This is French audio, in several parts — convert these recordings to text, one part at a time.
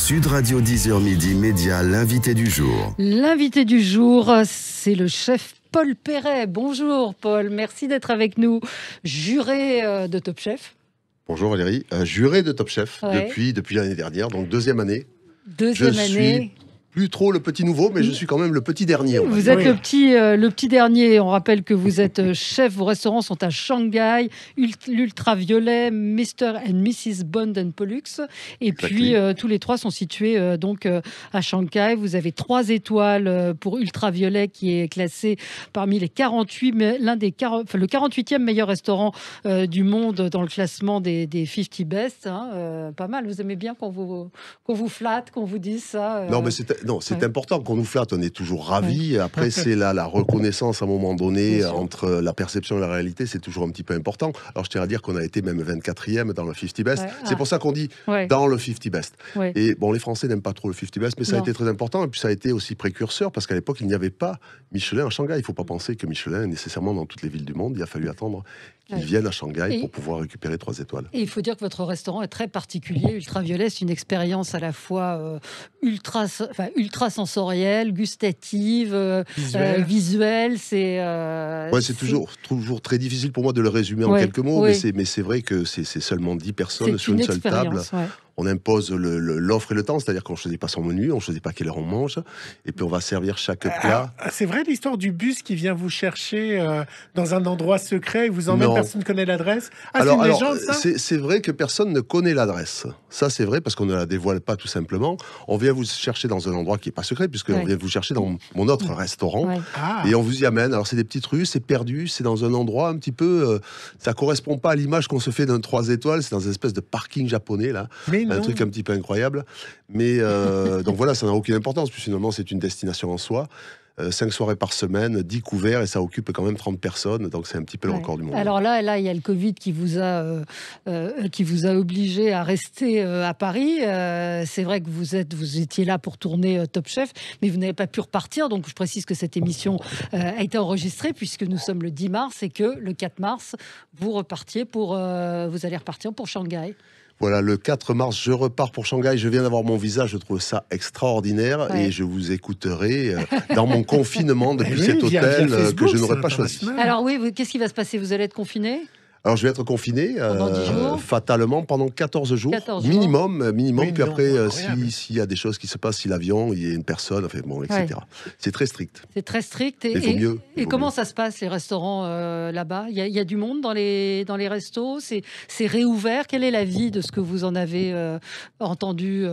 Sud Radio 10h midi Média, l'invité du jour. L'invité du jour, c'est le chef Paul Perret. Bonjour Paul, merci d'être avec nous. Juré de Top Chef. Bonjour Valérie, juré de Top Chef depuis l'année dernière, donc deuxième année. Plus trop le petit nouveau, mais je suis quand même le petit dernier. Vous êtes le petit dernier. On rappelle que vous êtes chef. Vos restaurants sont à Shanghai, l'Ultraviolet, Mr. and Mrs. Bond and Pollux. Et puis, tous les trois sont situés à Shanghai. Vous avez 3 étoiles pour Ultraviolet, qui est classé parmi les 48, le 48e meilleur restaurant du monde dans le classement des 50 best. Pas mal. Vous aimez bien qu'on vous flatte, qu'on vous dise ça Non, c'est important qu'on nous flatte, on est toujours ravis. Après, c'est la reconnaissance à un moment donné entre la perception et la réalité, c'est toujours un petit peu important. Alors, je tiens à dire qu'on a été même 24e dans le 50 Best. C'est pour ça qu'on dit dans le 50 Best. Et bon, les Français n'aiment pas trop le 50 Best, mais ça a été très important. Et puis, ça a été aussi précurseur parce qu'à l'époque, il n'y avait pas Michelin à Shanghai. Il ne faut pas penser que Michelin est nécessairement dans toutes les villes du monde. Il a fallu attendre qu'ils viennent à Shanghai pour pouvoir récupérer 3 étoiles. Et il faut dire que votre restaurant est très particulier. Ultraviolet, c'est une expérience à la fois ultra sensorielle, gustative, visuelle. C'est toujours très difficile pour moi de le résumer en quelques mots, mais c'est vrai que c'est seulement 10 personnes sur une seule table. On impose l'offre et le temps, c'est-à-dire qu'on ne choisit pas son menu, on ne choisit pas quelle heure on mange, et puis on va servir chaque plat. C'est vrai l'histoire du bus qui vient vous chercher dans un endroit secret et vous emmène, personne ne connaît l'adresse. C'est une légende, ça ? C'est vrai que personne ne connaît l'adresse. Ça, c'est vrai, parce qu'on ne la dévoile pas tout simplement. On vient vous chercher dans un endroit qui n'est pas secret, puisqu'on vient vous chercher dans mon autre restaurant, et on vous y amène. Alors, c'est des petites rues, c'est perdu, c'est dans un endroit un petit peu... ça ne correspond pas à l'image qu'on se fait d'un 3 étoiles, c'est dans une espèce de parking japonais, là. Un truc un petit peu incroyable, mais donc voilà, ça n'a aucune importance, puisque finalement c'est une destination en soi. 5 soirées par semaine, 10 couverts, et ça occupe quand même 30 personnes, donc c'est un petit peu le record du monde. Alors là, il y a le Covid qui vous a obligé à rester à Paris. C'est vrai que vous étiez là pour tourner Top Chef, mais vous n'avez pas pu repartir, donc je précise que cette émission a été enregistrée, puisque nous sommes le 10 mars, et que le 4 mars, vous allez repartir pour Shanghai. Voilà, le 4 mars, je repars pour Shanghai. Je viens d'avoir mon visa, je trouve ça extraordinaire. Et je vous écouterai dans mon confinement depuis cet hôtel que je n'aurais pas choisi. Alors qu'est-ce qui va se passer ? Vous allez être confiné ? Alors, je vais être confiné fatalement pendant 14 jours, 14 jours. minimum. Puis après, s'il y a des choses qui se passent, si l'avion, il y a une personne, etc. C'est très strict. C'est très strict. Et comment ça se passe, les restaurants là-bas ? Il y a du monde dans les restos ? C'est réouvert ? Quelle est la vie de ce que vous en avez entendu,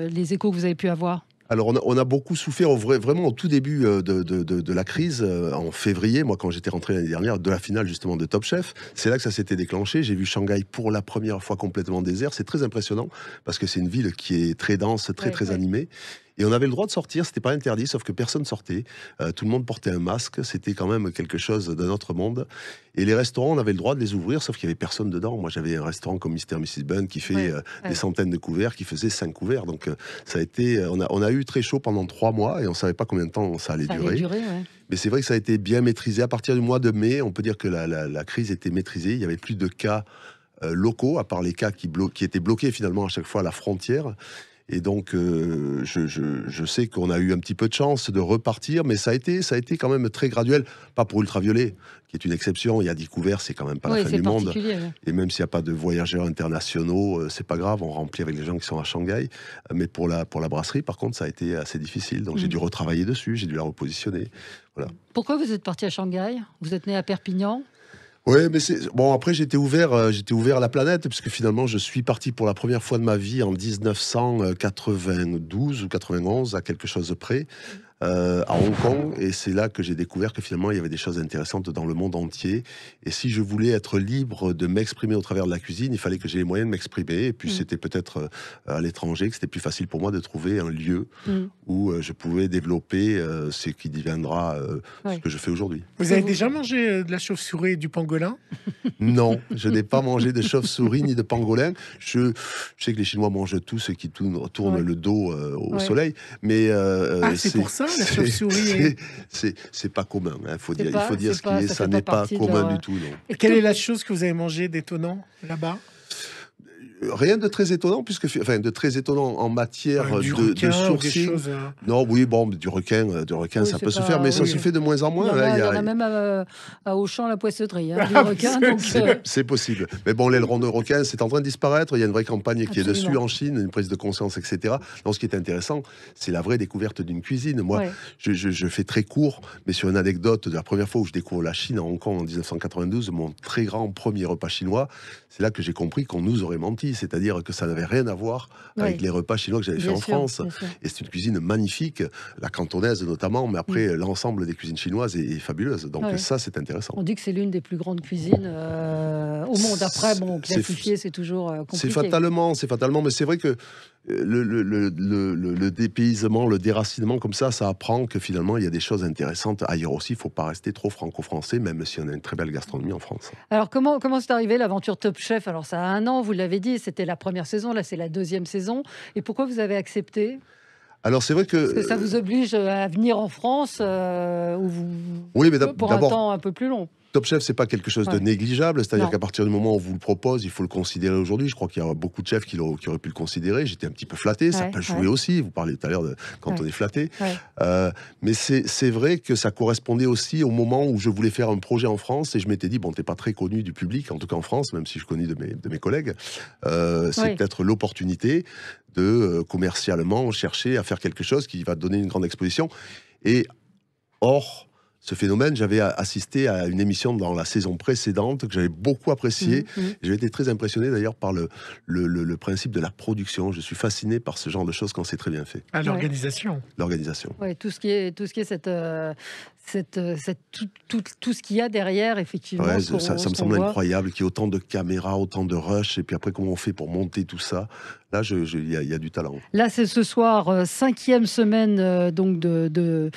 les échos que vous avez pu avoir ? Alors, on a beaucoup souffert vraiment au tout début de la crise, en février, moi, quand j'étais rentré l'année dernière, de la finale justement de Top Chef. C'est là que ça s'était déclenché. J'ai vu Shanghai pour la première fois complètement désert. C'est très impressionnant parce que c'est une ville qui est très dense, très animée. Et on avait le droit de sortir, c'était pas interdit, sauf que personne sortait. Tout le monde portait un masque, c'était quand même quelque chose d'un autre monde. Et les restaurants, on avait le droit de les ouvrir, sauf qu'il y avait personne dedans. Moi, j'avais un restaurant comme Mr. and Mrs. Bun qui fait des centaines de couverts, qui faisait 5 couverts. Donc, ça a été, on a eu très chaud pendant 3 mois et on savait pas combien de temps ça allait durer. Mais c'est vrai que ça a été bien maîtrisé. À partir du mois de mai, on peut dire que la crise était maîtrisée. Il y avait plus de cas locaux, à part les cas qui étaient bloqués finalement à chaque fois à la frontière. Et donc, je sais qu'on a eu un petit peu de chance de repartir, mais ça a été quand même très graduel. Pas pour Ultraviolet, qui est une exception. Il y a 10 couverts, c'est quand même pas la fin du monde. Et même s'il n'y a pas de voyageurs internationaux, c'est pas grave, on remplit avec les gens qui sont à Shanghai. Mais pour la brasserie, par contre, ça a été assez difficile. Donc, j'ai dû retravailler dessus, j'ai dû la repositionner. Voilà. Pourquoi vous êtes parti à Shanghai ? Vous êtes né à Perpignan ? Oui, mais après j'étais ouvert à la planète, puisque finalement je suis parti pour la première fois de ma vie en 1992 ou 91, à quelque chose près, à Hong Kong, et c'est là que j'ai découvert que finalement il y avait des choses intéressantes dans le monde entier, et si je voulais être libre de m'exprimer au travers de la cuisine, il fallait que j'ai les moyens de m'exprimer, et puis c'était peut-être à l'étranger que c'était plus facile pour moi de trouver un lieu où je pouvais développer ce qui deviendra ce que je fais aujourd'hui. Vous avez déjà mangé de la chauve-souris et du pangolin ? Non, je n'ai pas mangé de chauve-souris ni de pangolin. Je sais que les Chinois mangent tout ce qui tourne le dos au soleil, mais c'est pour ça la chauve-souris. C'est pas commun. Il faut dire ce qui est. Ça n'est pas commun du tout. Non. Et quelle est la chose que vous avez mangé d'étonnant là-bas ? Rien de très étonnant, enfin, de très étonnant en matière du de requin, sourcing. choses, Non, oui, bon, du requin, Oui, ça c'est peut se pas- faire, mais ça oui. se fait de moins en Il moins. y en Hein, a, il y en a même à Auchan, la poissonnerie, hein, du Ah, requin. Donc, c'est possible. Mais bon, l'aileron de requin, c'est en train de disparaître. Il y a une vraie campagne qui est Absolument. dessus en Chine, une prise de conscience, etc. Donc, ce qui est intéressant, c'est la vraie découverte d'une cuisine. Moi, Ouais. je fais très court, mais sur une anecdote de la première fois où je découvre la Chine à Hong Kong en 1992, mon très grand premier repas chinois, c'est là que j'ai compris qu'on nous aurait menti. C'est-à-dire que ça n'avait rien à voir avec les repas chinois que j'avais fait en France. Et c'est une cuisine magnifique, la cantonaise notamment, mais après, l'ensemble des cuisines chinoises est fabuleuse. Donc ça, c'est intéressant. On dit que c'est l'une des plus grandes cuisines au monde. Après, bon, classifier, c'est toujours compliqué. C'est fatalement, mais c'est vrai que le dépaysement, le déracinement comme ça apprend que finalement, il y a des choses intéressantes ailleurs aussi. Il ne faut pas rester trop franco-français, même si on a une très belle gastronomie en France. Alors, comment c'est arrivé l'aventure Top Chef? Alors, ça a 1 an, vous l'avez dit, c'était la première saison, là, c'est la 2e saison. Et pourquoi vous avez accepté? Alors, c'est vrai que... Parce que ça vous oblige à venir en France oui, mais pour un temps un peu plus long. Top Chef, c'est pas quelque chose de négligeable, c'est-à-dire qu'à partir du moment où on vous le propose, il faut le considérer aujourd'hui. Je crois qu'il y a beaucoup de chefs qui auraient pu le considérer. J'étais un petit peu flatté, ça peut jouer aussi. Vous parlez tout à l'heure de quand on est flatté. Mais c'est vrai que ça correspondait aussi au moment où je voulais faire un projet en France et je m'étais dit, bon, t'es pas très connu du public, en tout cas en France, même si je connais de mes collègues. C'est peut-être l'opportunité de commercialement chercher à faire quelque chose qui va donner une grande exposition. Et hors ce phénomène, j'avais assisté à une émission dans la saison précédente que j'avais beaucoup appréciée. J'ai été très impressionné d'ailleurs par le principe de la production. Je suis fasciné par ce genre de choses quand c'est très bien fait. À l'organisation. L'organisation. Oui, tout ce qui est tout ce qu'il y a derrière, effectivement. Ouais, ça me semble incroyable qu'il y ait autant de caméras, autant de rush, et puis après comment on fait pour monter tout ça. Là, il y a du talent. Là, c'est ce soir, 5e semaine donc de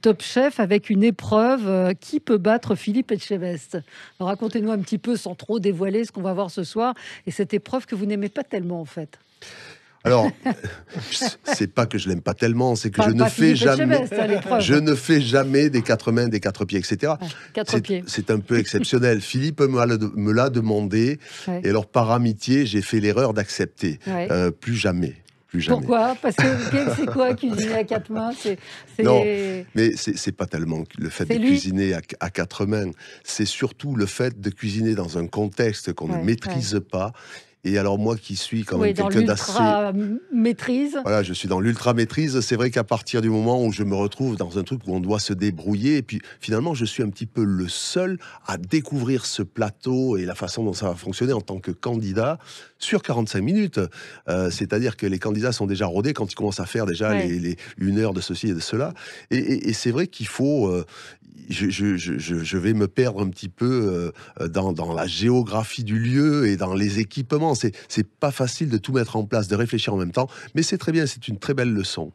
Top Chef, avec une épreuve qui peut battre Philippe Etchebest. Racontez-nous un petit peu, sans trop dévoiler, ce qu'on va voir ce soir, et cette épreuve que vous n'aimez pas tellement, en fait. Alors, c'est pas que je l'aime pas tellement, c'est que je ne fais jamais des 4 mains, des 4 pieds, etc. 4 pieds. C'est un peu exceptionnel. Philippe me l'a demandé, et alors par amitié, j'ai fait l'erreur d'accepter. Plus jamais. Pourquoi? Parce que c'est quoi cuisiner à 4 mains? Non, mais c'est pas tellement le fait de cuisiner à 4 mains, c'est surtout le fait de cuisiner dans un contexte qu'on ne maîtrise pas. Et alors moi qui suis quand même quelqu'un d'assez... maîtrise. Voilà, je suis dans l'ultra-maîtrise. C'est vrai qu'à partir du moment où je me retrouve dans un truc où on doit se débrouiller, et puis finalement je suis un petit peu le seul à découvrir ce plateau et la façon dont ça va fonctionner en tant que candidat sur 45 minutes. C'est-à-dire que les candidats sont déjà rodés quand ils commencent à faire déjà les 1 heure de ceci et de cela. Et c'est vrai qu'il faut... Je vais me perdre un petit peu dans la géographie du lieu et dans les équipements. C'est pas facile de tout mettre en place, de réfléchir en même temps, mais c'est très bien, c'est une très belle leçon.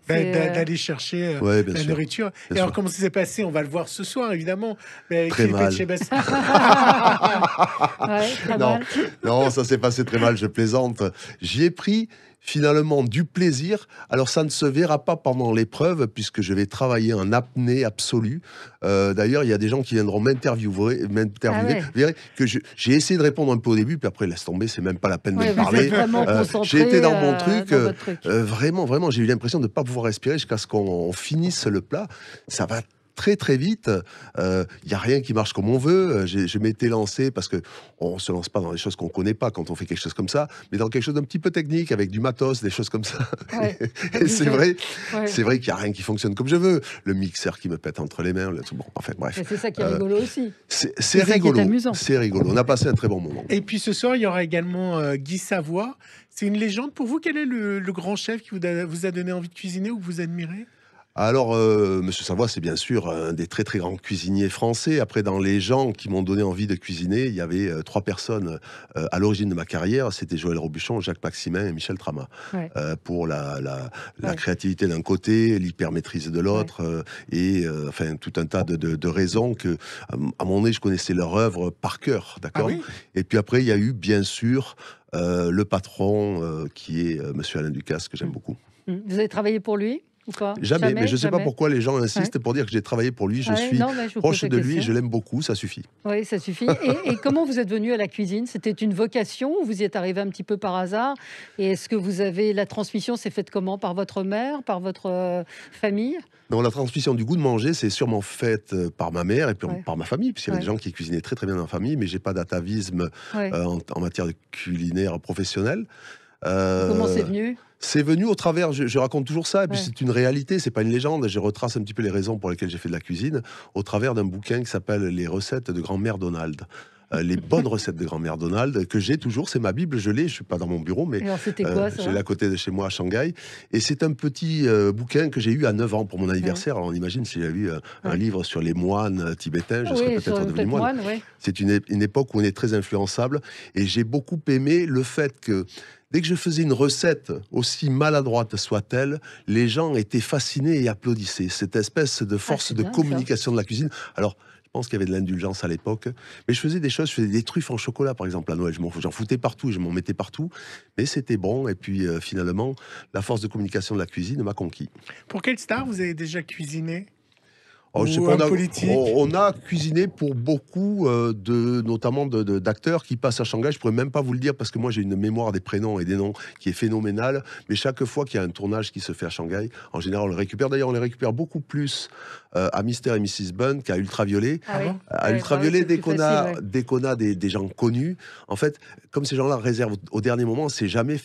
D'aller chercher la nourriture. Et alors, comment ça s'est passé? On va le voir ce soir, évidemment. Très mal. Non, ça s'est passé très mal, je plaisante. J'y ai pris finalement du plaisir. Alors ça ne se verra pas pendant l'épreuve puisque je vais travailler en apnée absolue. D'ailleurs, il y a des gens qui viendront m'interviewer. Vous verrez que j'ai essayé de répondre un peu au début, puis après laisse tomber, c'est même pas la peine de me parler. J'ai été dans mon truc. Vraiment, j'ai eu l'impression de ne pas pouvoir respirer jusqu'à ce qu'on finisse le plat. Ça va très très vite, il n'y a rien qui marche comme on veut. Je m'étais lancé, parce qu'on ne se lance pas dans des choses qu'on ne connaît pas quand on fait quelque chose comme ça, mais dans quelque chose d'un petit peu technique, avec du matos, des choses comme ça. Et c'est vrai qu'il n'y a rien qui fonctionne comme je veux. Le mixeur qui me pète entre les mains, bon, enfin bref. C'est ça qui est rigolo aussi. C'est rigolo, c'est rigolo. On a passé un très bon moment. Et puis ce soir, il y aura également Guy Savoy. C'est une légende pour vous. Quel est le grand chef qui vous a donné envie de cuisiner ou que vous admirez? Alors, Monsieur Savoy, c'est bien sûr un des très très grands cuisiniers français. Après, dans les gens qui m'ont donné envie de cuisiner, il y avait 3 personnes à l'origine de ma carrière. C'était Joël Robuchon, Jacques Maximin et Michel Trama. Pour la créativité d'un côté, l'hypermaîtrise de l'autre, et enfin tout un tas de raisons que, à mon nez, je connaissais leur œuvre par cœur, d'accord. Et puis après, il y a eu bien sûr le patron qui est Monsieur Alain Ducasse, que j'aime beaucoup. Vous avez travaillé pour lui? ou pas? Jamais, mais je ne sais pas jamais. pourquoi les gens insistent pour dire que j'ai travaillé pour lui. Je suis Non, mais je vous proche pose la de lui, question. je l'aime beaucoup, ça suffit. Oui, ça suffit. Et comment vous êtes venu à la cuisine? C'était une vocation ou vous y êtes arrivé un petit peu par hasard? Et est-ce que vous avez la transmission s'est faite comment? Par votre mère, par votre famille? Non, la transmission du goût de manger, c'est sûrement faite par ma mère et puis Ouais. par ma famille, puisqu'il y avait Ouais. des gens qui cuisinaient très très bien dans la famille, mais j'ai pas d'atavisme Ouais. en matière de culinaire professionnel. Comment c'est Euh, venu? c'est venu au travers, je raconte toujours ça, et puis Ouais. c'est une réalité, c'est pas une légende. Je retrace un petit peu les raisons pour lesquelles j'ai fait de la cuisine au travers d'un bouquin qui s'appelle Les recettes de grand-mère Donald. Les bonnes recettes de grand-mère Donald, que j'ai toujours, c'est ma Bible, je l'ai, je suis pas dans mon bureau, mais Alors c'était quoi ça? je l'ai à côté de chez moi à Shanghai. Et c'est un petit bouquin que j'ai eu à 9 ans pour mon anniversaire. Alors on imagine si j'avais eu un Ouais. livre sur les moines tibétains, je serais Oui, peut-être devenu moine. moine, oui. C'est une époque où on est très influençable. Et j'ai beaucoup aimé le fait que dès que je faisais une recette, aussi maladroite soit-elle, les gens étaient fascinés et applaudissaient. Cette espèce de force c'est de bien, ça. communication de la cuisine. Alors, je pense qu'il y avait de l'indulgence à l'époque. Mais je faisais des choses, je faisais des truffes en chocolat, par exemple, à Noël. J'en foutais partout, je m'en mettais partout. Mais c'était bon. Et puis, finalement, la force de communication de la cuisine m'a conquis. Pour quelle star vous avez déjà cuisiné? Oh, je sais Ou pas, un politique? on a cuisiné pour beaucoup notamment d'acteurs qui passent à Shanghai. Je pourrais même pas vous le dire parce que moi j'ai une mémoire des prénoms et des noms qui est phénoménale. Mais chaque fois qu'il y a un tournage qui se fait à Shanghai, en général on le récupère. D'ailleurs on les récupère beaucoup plus à Mr. et Mrs. Bunn qu'à Ultraviolet. Ah oui. À Ouais, Ultraviolet, bah oui, c'est plus facile, ouais. dès qu'on a des gens connus, en fait, comme ces gens-là réservent au dernier moment, c'est jamais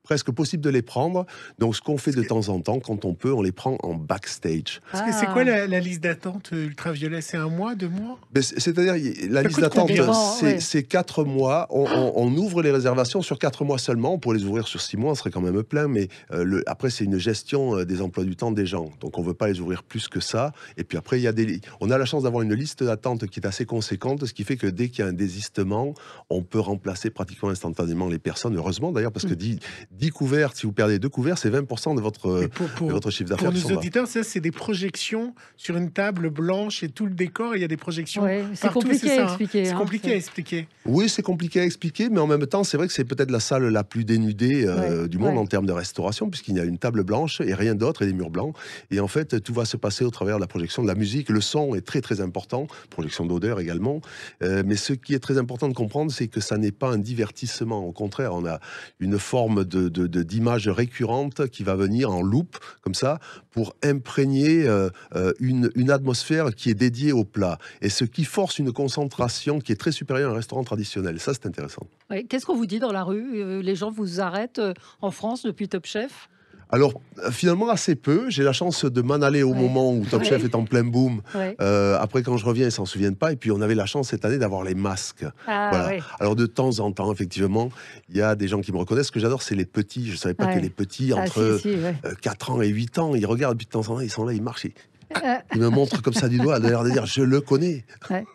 presque possible de les prendre. Donc, ce qu'on fait de temps en temps, quand on peut, on les prend en backstage. Parce que c'est quoi la liste d'attente ultraviolet? C'est 1 mois, 2 mois? Mais c'est-à-dire, la Ça liste coûte d'attente, combien? c'est 4 mois. On ouvre les réservations sur 4 mois seulement. On pourrait les ouvrir sur 6 mois, on serait quand même plein. Mais après, c'est une gestion des emplois du temps des gens. Donc, on ne veut pas les ouvrir plus que ça. Et puis après, on a la chance d'avoir une liste d'attente qui est assez conséquente, ce qui fait que dès qu'il y a un désistement, on peut remplacer pratiquement instantanément les personnes. Heureusement, d'ailleurs, parce que 10 couverts, si vous perdez 2 couverts, c'est 20% de votre chiffre d'affaires. Pour qui nos s'en va. auditeurs, ça, c'est des projections sur une table blanche et tout le décor. Il y a des projections Ouais, c'est partout, compliqué c'est à ça, hein. expliquer, C'est hein, compliqué c'est- à expliquer. Oui, c'est compliqué à expliquer, mais en même temps, c'est vrai que c'est peut-être la salle la plus dénudée du monde ouais. en termes de restauration, puisqu'il y a une table blanche et rien d'autre et des murs blancs. Et en fait, tout va se passer au travers de la projection de la musique. Le son est très très important, projection d'odeur également. Mais ce qui est très important de comprendre, c'est que ça n'est pas un divertissement. Au contraire, on a une forme d'image récurrente qui va venir en loop, comme ça, pour imprégner une atmosphère qui est dédiée au plat. Et ce qui force une concentration qui est très supérieure à un restaurant traditionnel. Ça, c'est intéressant. Ouais. Qu'est-ce qu'on vous dit dans la rue? Les gens vous arrêtent en France depuis Top Chef? Alors, finalement, assez peu. J'ai la chance de m'en aller au Ouais. moment où Top Ouais. Chef est en plein boom. Ouais. Après, quand je reviens, ils s'en souviennent pas. Et puis, on avait la chance cette année d'avoir les masques. Ah, Voilà. ouais. Alors, de temps en temps, effectivement, il y a des gens qui me reconnaissent. Ce que j'adore, c'est les petits. Je savais pas Ouais. que les petits, Ah, entre si, ouais. 4 ans et 8 ans, ils regardent. Puis, de temps en temps, ils sont là, ils marchent. Euh, Ils me montrent comme ça du doigt. D'ailleurs, de dire, je le connais. Ouais.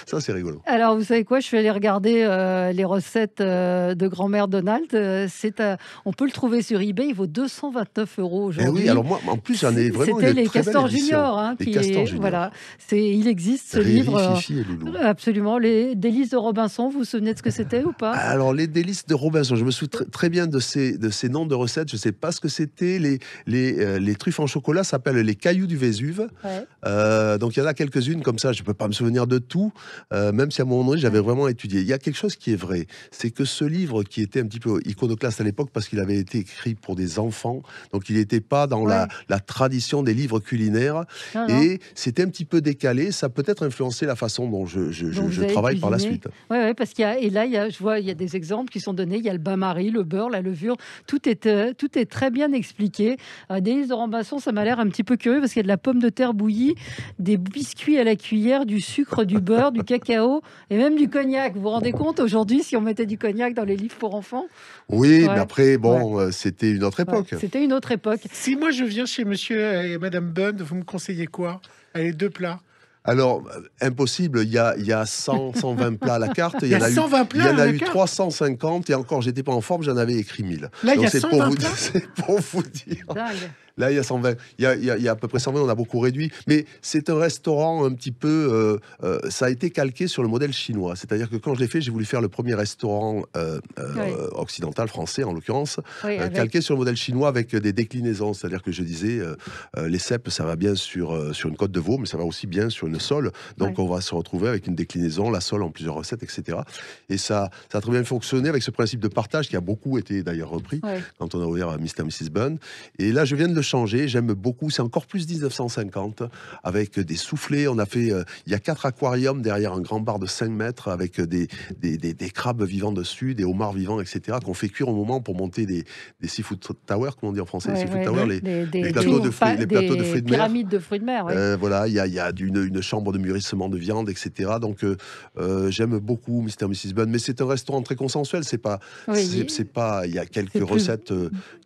Ça, c'est rigolo. Alors, vous savez quoi? Je suis allée regarder les recettes de grand-mère Donald. On peut le trouver sur eBay. Il vaut 229 € Eh aujourd'hui. oui, alors moi, en plus, j'en ai vraiment C'était une les très belle Castors édition. Junior, hein, Les qui Castors est, Junior. voilà. Il existe ce Riri, livre. Fifi et Loulou. Absolument. Les délices de Robinson. Vous vous souvenez de ce que c'était ou pas? Alors, les délices de Robinson, je me souviens très bien de ces noms de recettes. Je ne sais pas ce que c'était. Les truffes en chocolat s'appellent les cailloux du Vésuve. Ouais. Donc, il y en a quelques-unes comme ça. Je ne peux pas me souvenir de tout, même si à un moment donné, j'avais vraiment étudié. Il y a quelque chose qui est vrai. C'est que ce livre, qui était un petit peu iconoclaste à l'époque, parce qu'il avait été écrit pour des enfants, donc il n'était pas dans Ouais. la tradition des livres culinaires. Non, non. Et c'était un petit peu décalé. Ça a peut-être influencé la façon dont je vous avez travaille par la cuisiné. suite. Ouais, parce qu'il y a, et là, je vois, il y a des exemples qui sont donnés. Il y a le bain-marie, le beurre, la levure. Tout est très bien expliqué. Délices de Robinson, ça m'a l'air un petit peu curieux parce qu'il y a de la pomme de terre bouillie, des biscuits à la cuillère, du sucre, du beurre, du cacao et même du cognac. Vous vous rendez compte aujourd'hui si on mettait du cognac dans les livres pour enfants? Oui, Ouais. mais après, bon, c'était une autre Ouais, époque. c'était une autre époque. Si moi je viens chez monsieur et madame Bunn, vous me conseillez quoi? Allez, 2 plats. Alors, impossible, il y a 100, 120 plats à la carte. Il y a 120 il y plats en à a la eu carte 350, et encore, j'étais pas en forme, j'en avais écrit 1000. Là, il y Donc, a c'est pour 120 vous, plats. c'est pour vous dire. Dingue. Là, il y a 120. Il y a à peu près 120, on a beaucoup réduit. Mais c'est un restaurant un petit peu... ça a été calqué sur le modèle chinois. C'est-à-dire que quand je l'ai fait, j'ai voulu faire le premier restaurant occidental, français en l'occurrence, calqué sur le modèle chinois avec des déclinaisons. C'est-à-dire que je disais, les cèpes, ça va bien sur une côte de veau, mais ça va aussi bien sur une sole. Donc on va se retrouver avec une déclinaison, la sole en plusieurs recettes, etc. Et ça a très bien fonctionné avec ce principe de partage qui a beaucoup été d'ailleurs repris quand on a ouvert Mr. et Mrs. Bun. Et là, je viens de le changer. J'aime beaucoup. C'est encore plus 1950 avec des soufflets. On a fait, il y a 4 aquariums derrière un grand bar de 5 mètres avec des crabes vivants dessus, des homards vivants, etc. qu'on fait cuire au moment pour monter des seafood towers, comme on dit en français, les seafood towers, les plateaux de fruits de mer. Pyramides de fruits de mer. Voilà, il y a une chambre de mûrissement de viande, etc. Donc j'aime beaucoup Mr. et Mrs. Bun, mais c'est un restaurant très consensuel. C'est pas, il y a quelques recettes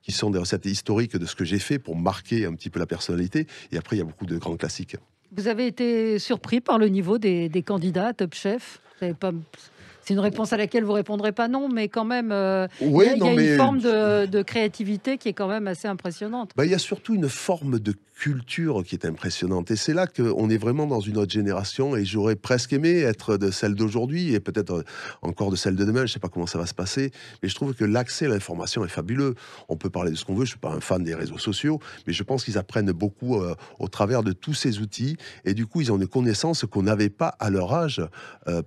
qui sont des recettes historiques de ce que j'ai fait pour marquer un petit peu la personnalité. Et après, il y a beaucoup de grands classiques. Vous avez été surpris par le niveau des candidats à Top Chef? C'est une réponse à laquelle vous répondrez pas non, mais quand même, il y a une forme de créativité qui est quand même assez impressionnante. Il y a surtout une forme de culture qui est impressionnante. Et c'est là qu'on est vraiment dans une autre génération. Et j'aurais presque aimé être de celle d'aujourd'hui et peut-être encore de celle de demain. Je ne sais pas comment ça va se passer. Mais je trouve que l'accès à l'information est fabuleux. On peut parler de ce qu'on veut. Je ne suis pas un fan des réseaux sociaux, mais je pense qu'ils apprennent beaucoup au travers de tous ces outils. Et du coup, ils ont une connaissance qu'on n'avait pas à leur âge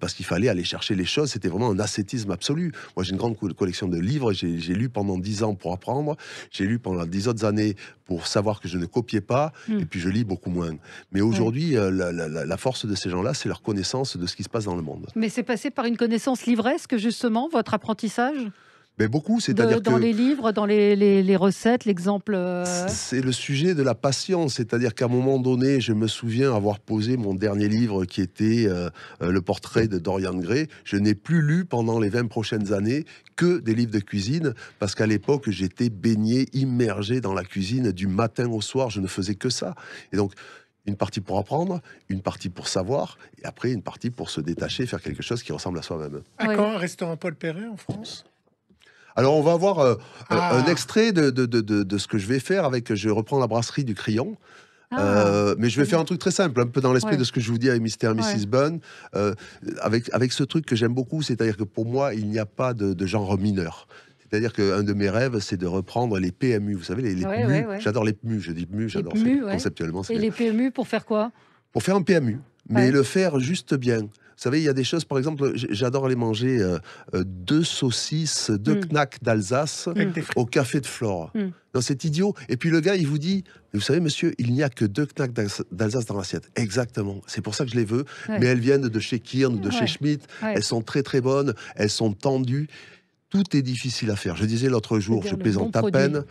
parce qu'il fallait aller chercher les choses. C'était vraiment un ascétisme absolu. Moi, j'ai une grande collection de livres. J'ai lu pendant 10 ans pour apprendre. J'ai lu pendant 10 autres années pour savoir que je ne copiais pas. Et puis, je lis beaucoup moins. Mais aujourd'hui, la force de ces gens-là, c'est leur connaissance de ce qui se passe dans le monde. Mais c'est passé par une connaissance livresque, justement, votre apprentissage ? Mais beaucoup, c'est-à-dire dans les livres, dans les recettes, l'exemple... C'est le sujet de la passion, c'est-à-dire qu'à un moment donné, je me souviens avoir posé mon dernier livre qui était le portrait de Dorian Gray. Je n'ai plus lu pendant les 20 prochaines années que des livres de cuisine, parce qu'à l'époque, j'étais baigné, immergé dans la cuisine du matin au soir, je ne faisais que ça. Et donc, une partie pour apprendre, une partie pour savoir, et après une partie pour se détacher, faire quelque chose qui ressemble à soi-même. À quand un restaurant Paul Perret en France ? Alors, on va voir un extrait de ce que je vais faire je reprends la brasserie du Crillon. Mais je vais faire un truc très simple, un peu dans l'esprit de ce que je vous dis avec Mr. et Mrs. Bun, avec ce truc que j'aime beaucoup, c'est-à-dire que pour moi, il n'y a pas de genre mineur. C'est-à-dire qu'un de mes rêves, c'est de reprendre les PMU. Vous savez, les PMU. J'adore les PMU, je dis PMU, j'adore ça, conceptuellement. Et les PMU, pour faire quoi ? Pour faire un PMU, mais le faire juste bien. Vous savez, il y a des choses, par exemple, j'adore aller manger 2 saucisses, 2 knacks d'Alsace au café de Flore. Non, c'est idiot. Et puis le gars, il vous dit, vous savez, monsieur, il n'y a que 2 knacks d'Alsace dans l'assiette. Exactement. C'est pour ça que je les veux. Mais elles viennent de chez Kirn, de chez Schmitt. Elles sont très, très bonnes. Elles sont tendues. Tout est difficile à faire. Je disais l'autre jour, je plaisante à peine,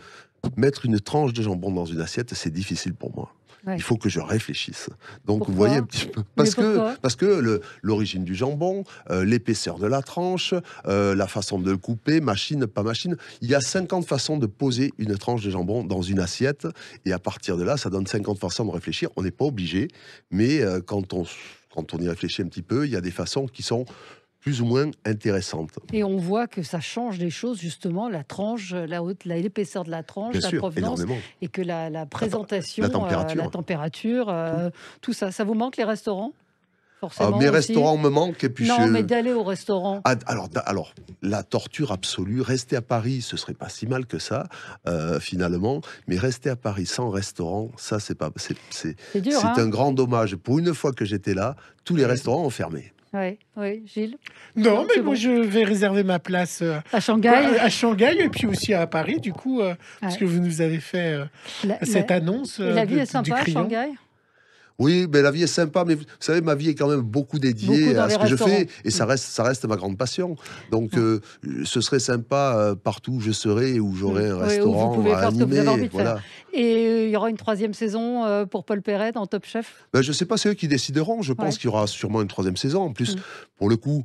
mettre une tranche de jambon dans une assiette, c'est difficile pour moi. Il faut que je réfléchisse. Donc, pourquoi ? vous voyez un petit peu. Parce que l'origine du jambon, l'épaisseur de la tranche, la façon de le couper, machine, pas machine. Il y a 50 façons de poser une tranche de jambon dans une assiette. Et à partir de là, ça donne 50 façons de réfléchir. On n'est pas obligé. Mais quand on y réfléchit un petit peu, il y a des façons qui sont plus ou moins intéressante. Et on voit que ça change des choses, justement, la tranche, l'épaisseur de la tranche, la provenance, et que la présentation, la température, tout ça. Ça vous manque, les restaurants ? Forcément, mes restaurants me manquent. Et puis mais d'aller au restaurant. Alors, la torture absolue, rester à Paris, ce serait pas si mal que ça, finalement. Mais rester à Paris sans restaurant, ça, c'est dur, hein ? un grand dommage. Pour une fois que j'étais là, tous les restaurants ont fermé. Oui, Gilles. Non, mais moi je vais réserver ma place à Shanghai. À Shanghai et puis aussi à Paris, du coup, parce que vous nous avez fait cette annonce. La vie est sympa à Shanghai. Oui, mais la vie est sympa, mais vous savez, ma vie est quand même beaucoup dédiée à ce que je fais, et ça reste ma grande passion. Donc, ce serait sympa partout où je serai, où j'aurai un restaurant où vous pouvez à faire animer. Ce que vous avez envie de faire. Et il y aura une 3e saison pour Paul Perret dans Top Chef ? Je ne sais pas, c'est eux qui décideront. Je pense qu'il y aura sûrement une 3e saison. En plus, pour le coup,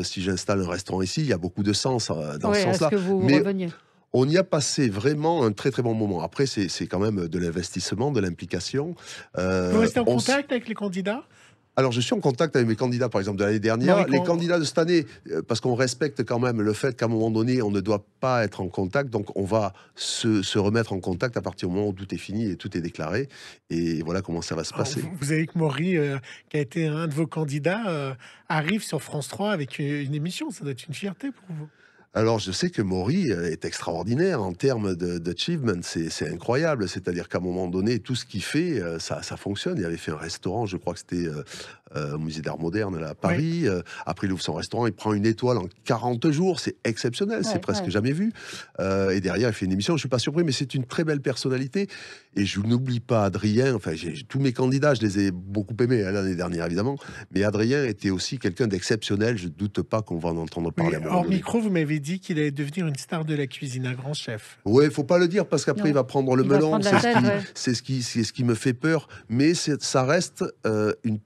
si j'installe un restaurant ici, il y a beaucoup de sens dans ce sens-là. Est-ce que vous reveniez ? On y a passé vraiment un très très bon moment. Après, c'est quand même de l'investissement, de l'implication. Vous restez en contact avec les candidats ? Alors, je suis en contact avec mes candidats, par exemple, de l'année dernière. Marie, Les quand- candidats de cette année, parce qu'on respecte quand même le fait qu'à un moment donné, on ne doit pas être en contact. Donc, on va se remettre en contact à partir du moment où tout est fini et tout est déclaré. Et voilà comment ça va se Alors, passer. vous avez que Maury, qui a été un de vos candidats, arrive sur France 3 avec une émission. Ça doit être une fierté pour vous. Alors, je sais que Maury est extraordinaire en termes d'achievement. C'est incroyable. C'est-à-dire qu'à un moment donné, tout ce qu'il fait, ça fonctionne. Il avait fait un restaurant, je crois que c'était au musée d'art moderne là, à Paris. Après, il ouvre son restaurant, il prend une étoile en 40 jours. C'est exceptionnel, c'est presque jamais vu. Et derrière, il fait une émission. Je suis pas surpris, mais c'est une très belle personnalité. Et je n'oublie pas Adrien. Enfin, tous mes candidats, je les ai beaucoup aimés l'année dernière, évidemment. Mais Adrien était aussi quelqu'un d'exceptionnel. Je ne doute pas qu'on va en entendre parler Oui, à un moment hors donné. micro, vous m'avez dit qu'il allait devenir une star de la cuisine, un grand chef. Ouais, faut pas le dire parce qu'après Non. il va prendre le Il va melon. prendre la tête, ouais. C'est ce qui me fait peur. Mais ça reste une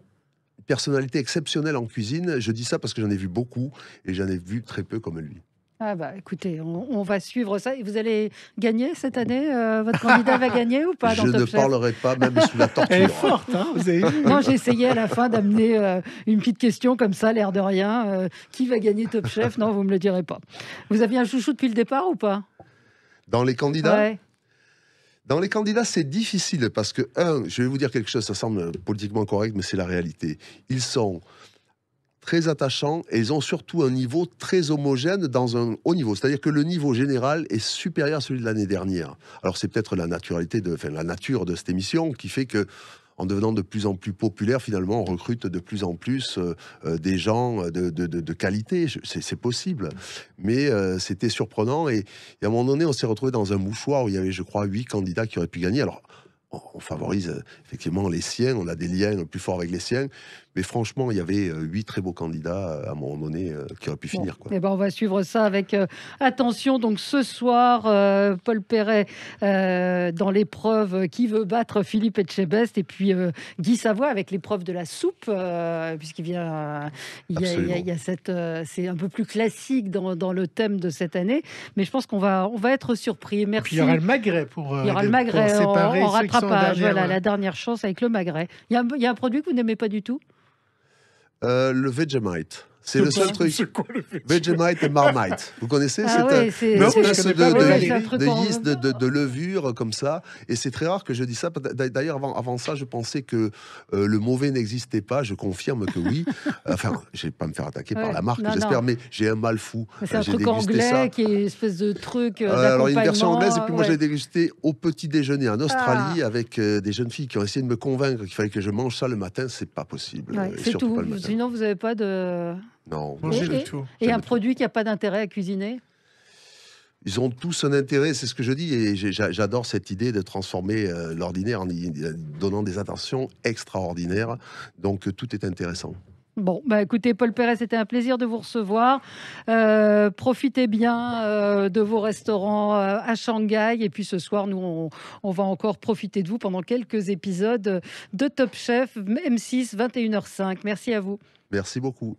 personnalité exceptionnelle en cuisine. Je dis ça parce que j'en ai vu beaucoup et j'en ai vu très peu comme lui. Ah bah écoutez, on va suivre ça. Et vous allez gagner cette année votre candidat va gagner ou pas Je dans ne Top Chef? parlerai pas, même sous la Elle est torture. forte, hein, vous avez vu. Non, j'ai essayé à la fin d'amener une petite question comme ça, l'air de rien. Qui va gagner Top Chef? Non, vous me le direz pas. Vous aviez un chouchou depuis le départ ou pas? Dans les candidats, Ouais. Dans les candidats, c'est difficile parce que, je vais vous dire quelque chose, ça semble politiquement correct, mais c'est la réalité. Ils sont très attachants et ils ont surtout un niveau très homogène dans un haut niveau. C'est-à-dire que le niveau général est supérieur à celui de l'année dernière. Alors c'est peut-être la nature de cette émission qui fait que, en devenant de plus en plus populaire, finalement, on recrute de plus en plus des gens de qualité. C'est possible. Mais c'était surprenant. Et à un moment donné, on s'est retrouvé dans un mouchoir où il y avait, je crois, 8 candidats qui auraient pu gagner. Alors, on favorise effectivement les siens. On a des liens plus forts avec les siens. Mais franchement, il y avait 8 très beaux candidats à un moment donné qui auraient pu finir. Quoi. Eh ben, on va suivre ça avec attention. Donc ce soir, Paul Perret dans l'épreuve qui veut battre Philippe Etchebest et puis Guy Savoie avec l'épreuve de la soupe, puisqu'il vient. Il y a cette, c'est un peu plus classique dans le thème de cette année, mais je pense qu'on va être surpris. Merci. Puis il y aura le Magret pour Il y aura le Magret séparer en ceux qui sont en rattrapage. dernière, Voilà, ouais. la dernière chance avec le Magret. Il y a un produit que vous n'aimez pas du tout? Le Vegemite. C'est le seul truc. C'est quoi le Vegemite et Marmite. Vous connaissez Ah ouais, c'est une Non, je espèce connais pas Valérie. c'est un truc de en- yeast, de levure comme ça. Et c'est très rare que je dise ça. D'ailleurs, avant ça, je pensais que le mauvais n'existait pas. Je confirme que oui. Enfin, je vais pas me faire attaquer par Ouais. la marque, Non, j'espère, non. mais j'ai un mal fou. C'est un J'ai truc dégusté ça. anglais qui est une espèce de truc Alors, il y a une version d'accompagnement, anglaise, et puis moi, ouais. j'ai dégusté au petit déjeuner en Australie avec des jeunes filles qui ont essayé de me convaincre qu'il fallait que je mange ça le matin. C'est pas possible. Ouais, Et c'est surtout tout. pas le matin. Sinon, vous n'avez pas de. Non. Manger Et- le tout. Et J'aime un tout. produit qui n'a pas d'intérêt à cuisiner? Ils ont tous un intérêt, c'est ce que je dis, et j'adore cette idée de transformer l'ordinaire en y donnant des attentions extraordinaires. Donc tout est intéressant. Bon, bah écoutez, Paul Perret, c'était un plaisir de vous recevoir. Profitez bien de vos restaurants à Shanghai. Et puis ce soir, nous, on va encore profiter de vous pendant quelques épisodes de Top Chef, M6, 21h05. Merci à vous. Merci beaucoup.